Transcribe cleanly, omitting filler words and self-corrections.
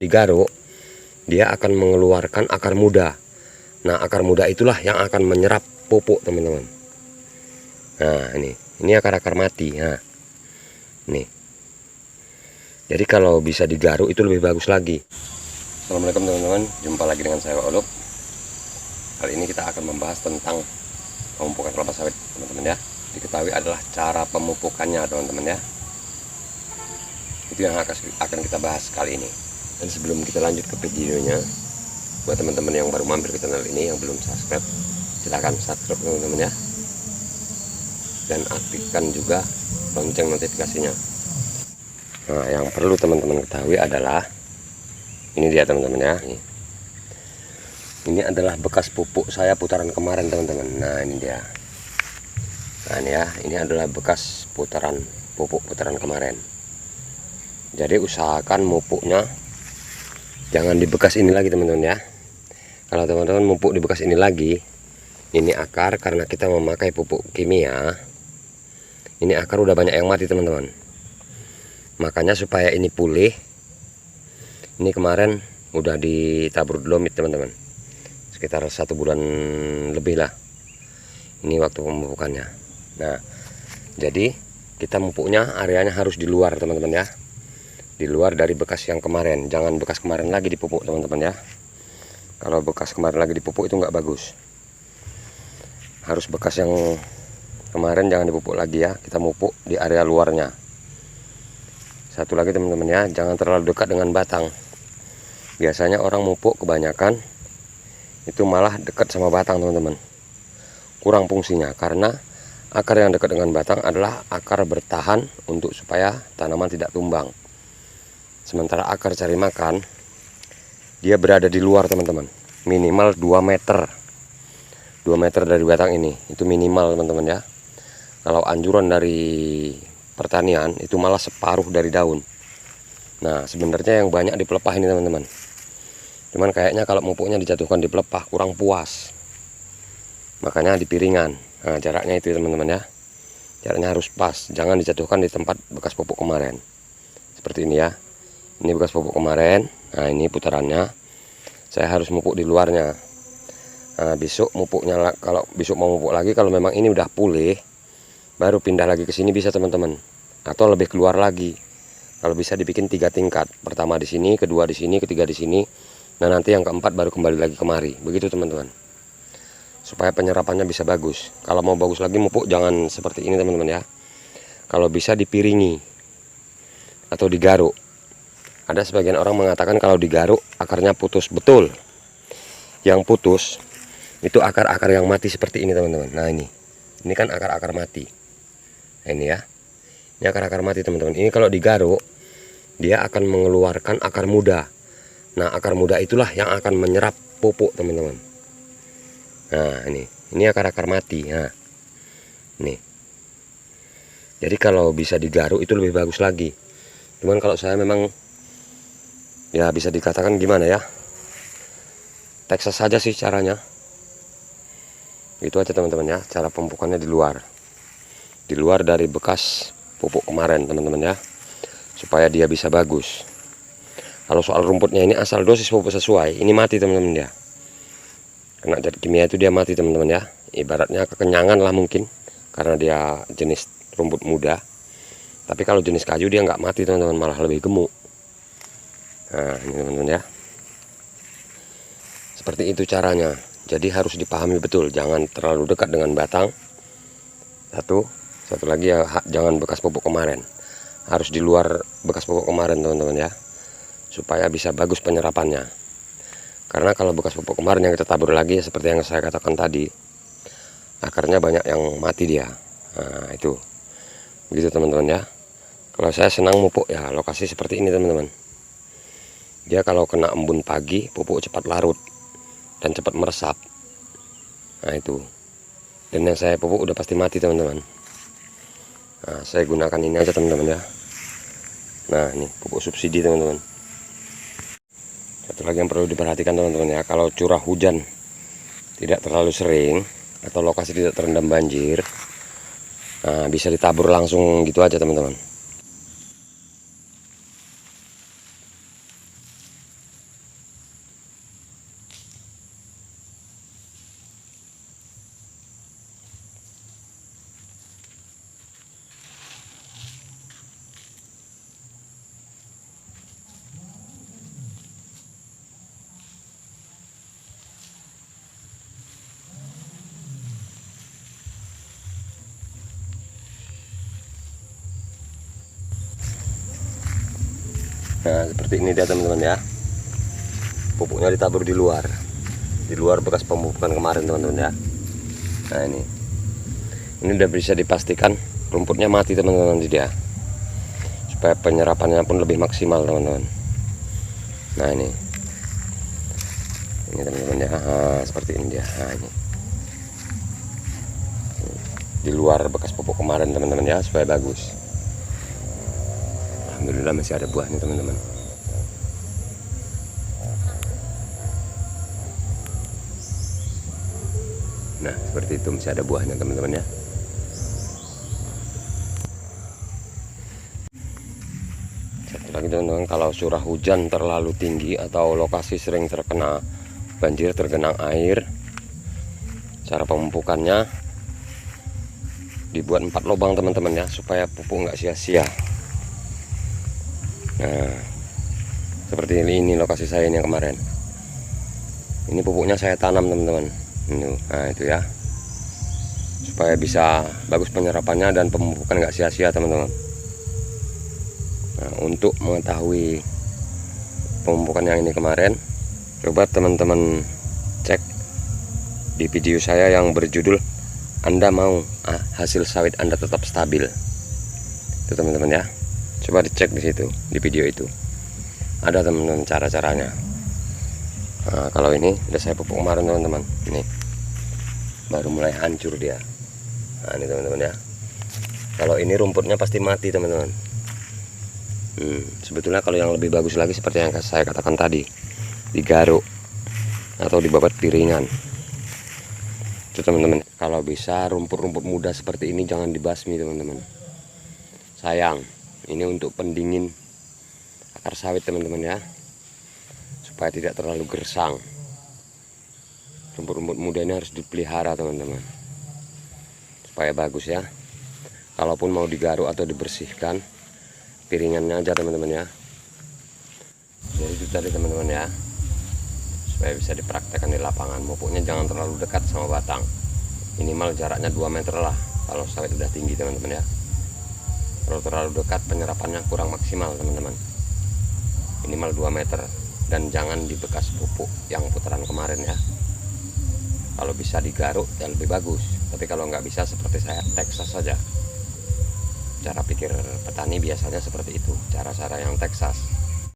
digaruk, dia akan mengeluarkan akar muda. Nah, akar muda itulah yang akan menyerap pupuk, teman-teman. Nah, ini akar-akar mati. Nah, nih. Jadi kalau bisa digaruk itu lebih bagus lagi. Assalamualaikum teman-teman, jumpa lagi dengan saya Olup. Kali ini kita akan membahas tentang pemupukan kelapa sawit, teman-teman ya. Diketahui adalah cara pemupukannya, teman-teman ya. Itu yang akan kita bahas kali ini. Dan sebelum kita lanjut ke videonya, buat teman-teman yang baru mampir ke channel ini yang belum subscribe, silahkan subscribe teman-teman ya, dan aktifkan juga lonceng notifikasinya. Nah, yang perlu teman-teman ketahui adalah ini dia teman-teman ya, ini adalah bekas pupuk saya putaran kemarin teman-teman. Nah, ini dia. Nah, ini ya, ini adalah bekas putaran pupuk putaran kemarin. Jadi usahakan mupuknya jangan di bekas ini lagi teman-teman ya. Kalau teman-teman mupuk di bekas ini lagi, ini akar, karena kita memakai pupuk kimia, ini akar udah banyak yang mati teman-teman. Makanya supaya ini pulih, ini kemarin udah ditabur dolomit teman-teman, sekitar 1 bulan lebih lah. Ini waktu pemupukannya. Nah, jadi kita mupuknya areanya harus di luar teman-teman ya, di luar dari bekas yang kemarin. Jangan bekas kemarin lagi dipupuk teman-teman ya. Kalau bekas kemarin lagi dipupuk itu nggak bagus. Harus bekas yang kemarin jangan dipupuk lagi ya. Kita mupuk di area luarnya. Satu lagi teman-teman ya, jangan terlalu dekat dengan batang. Biasanya orang mupuk kebanyakan itu malah dekat sama batang teman-teman. Kurang fungsinya, karena akar yang dekat dengan batang adalah akar bertahan untuk supaya tanaman tidak tumbang. Sementara akar cari makan, dia berada di luar teman-teman, minimal 2 meter 2 meter dari batang ini, itu minimal teman-teman ya. Kalau anjuran dari pertanian itu malah separuh dari daun. Nah, sebenarnya yang banyak di pelepah ini teman-teman, cuman kayaknya kalau mupuknya dijatuhkan di pelepah kurang puas, makanya di piringan. Nah, jaraknya itu teman-teman ya, jaraknya harus pas, jangan dijatuhkan di tempat bekas pupuk kemarin. Seperti ini ya, ini bekas pupuk kemarin. Nah, ini putarannya, saya harus mupuk di luarnya. Nah, besok mupuknya, kalau besok mau mupuk lagi, kalau memang ini udah pulih, baru pindah lagi ke sini bisa teman-teman, atau lebih keluar lagi. Kalau bisa dibikin 3 tingkat, pertama di sini, kedua di sini, ketiga di sini. Nah, nanti yang keempat baru kembali lagi kemari, begitu teman-teman, supaya penyerapannya bisa bagus. Kalau mau bagus lagi mupuk jangan seperti ini teman-teman ya. Kalau bisa dipiringi atau digaruk. Ada sebagian orang mengatakan kalau digaruk akarnya putus. Betul, yang putus itu akar-akar yang mati seperti ini teman-teman. Nah, ini kan akar-akar mati. Nah, ini ya, ini akar-akar mati teman-teman. Ini kalau digaruk dia akan mengeluarkan akar muda. Nah, akar muda itulah yang akan menyerap pupuk teman-teman. Nah, ini akar-akar mati. Nah, ini. Jadi kalau bisa digaruk itu lebih bagus lagi. Cuman kalau saya memang ya bisa dikatakan gimana ya, Texas saja sih caranya. Itu aja teman-teman ya, cara pemupukannya di luar dari bekas pupuk kemarin teman-teman ya, supaya dia bisa bagus. Kalau soal rumputnya ini asal dosis pupuk sesuai, ini mati teman-teman ya. Kena zat kimia itu dia mati teman-teman ya. Ibaratnya kekenyangan lah mungkin, karena dia jenis rumput muda. Tapi kalau jenis kayu dia nggak mati teman-teman, malah lebih gemuk. Nah, ini teman-teman ya, seperti itu caranya. Jadi harus dipahami betul, jangan terlalu dekat dengan batang. Satu lagi ya, jangan bekas pupuk kemarin, harus di luar bekas pupuk kemarin teman-teman ya, supaya bisa bagus penyerapannya. Karena kalau bekas pupuk kemarin yang kita tabur lagi, seperti yang saya katakan tadi, akarnya banyak yang mati dia. Nah, itu begitu teman-teman ya. Kalau saya senang mupuk ya lokasi seperti ini teman-teman. Dia kalau kena embun pagi, pupuk cepat larut dan cepat meresap. Nah, itu. Dan yang saya pupuk udah pasti mati teman-teman. Nah, saya gunakan ini aja teman-teman ya. Nah, ini pupuk subsidi teman-teman. Satu lagi yang perlu diperhatikan teman-teman ya, kalau curah hujan tidak terlalu sering atau lokasi tidak terendam banjir, nah, bisa ditabur langsung gitu aja teman-teman. Nah seperti ini dia teman-teman ya, pupuknya ditabur di luar bekas pemupukan kemarin teman-teman ya. Nah ini udah bisa dipastikan rumputnya mati teman-teman dia, supaya penyerapannya pun lebih maksimal teman-teman. Nah ini teman-teman ya, seperti ini dia. Nah ini di luar bekas pupuk kemarin teman-teman ya, supaya bagus. Alhamdulillah masih ada buahnya teman-teman. Nah seperti itu, masih ada buahnya teman-teman ya. Satu lagi teman-teman, kalau curah hujan terlalu tinggi atau lokasi sering terkena banjir, tergenang air, cara pemupukannya dibuat 4 lubang teman-teman ya, supaya pupuk nggak sia-sia. Nah seperti ini lokasi saya ini yang kemarin. Ini pupuknya saya tanam teman-teman. Nah itu ya, supaya bisa bagus penyerapannya dan pemupukan nggak sia-sia teman-teman. Nah, untuk mengetahui pemupukan yang ini kemarin, coba teman-teman cek di video saya yang berjudul Anda mau hasil sawit Anda tetap stabil. Itu teman-teman ya, coba dicek di situ, di video itu ada teman-teman cara-caranya. Nah, kalau ini udah saya pupuk kemarin teman-teman, ini baru mulai hancur dia. Nah ini teman-teman ya, kalau ini rumputnya pasti mati teman-teman. Sebetulnya kalau yang lebih bagus lagi seperti yang saya katakan tadi, digaruk atau dibabat piringan. Itu teman-teman, kalau bisa rumput-rumput muda seperti ini jangan dibasmi teman-teman, sayang. Ini untuk pendingin akar sawit teman-teman ya, supaya tidak terlalu gersang. Rumput-rumput muda ini harus dipelihara teman-teman, supaya bagus ya. Kalaupun mau digaruk atau dibersihkan, piringannya aja teman-teman ya. Jadi itu tadi teman-teman ya, supaya bisa dipraktekkan di lapangan. Pupuknya jangan terlalu dekat sama batang, minimal jaraknya 2 meter lah kalau sawit udah tinggi teman-teman ya. Kalau terlalu dekat penyerapannya kurang maksimal teman-teman, minimal 2 meter. Dan jangan di bekas pupuk yang putaran kemarin ya. Kalau bisa digaruk ya lebih bagus, tapi kalau nggak bisa seperti saya, Texas saja. Cara pikir petani biasanya seperti itu, cara-cara yang Texas.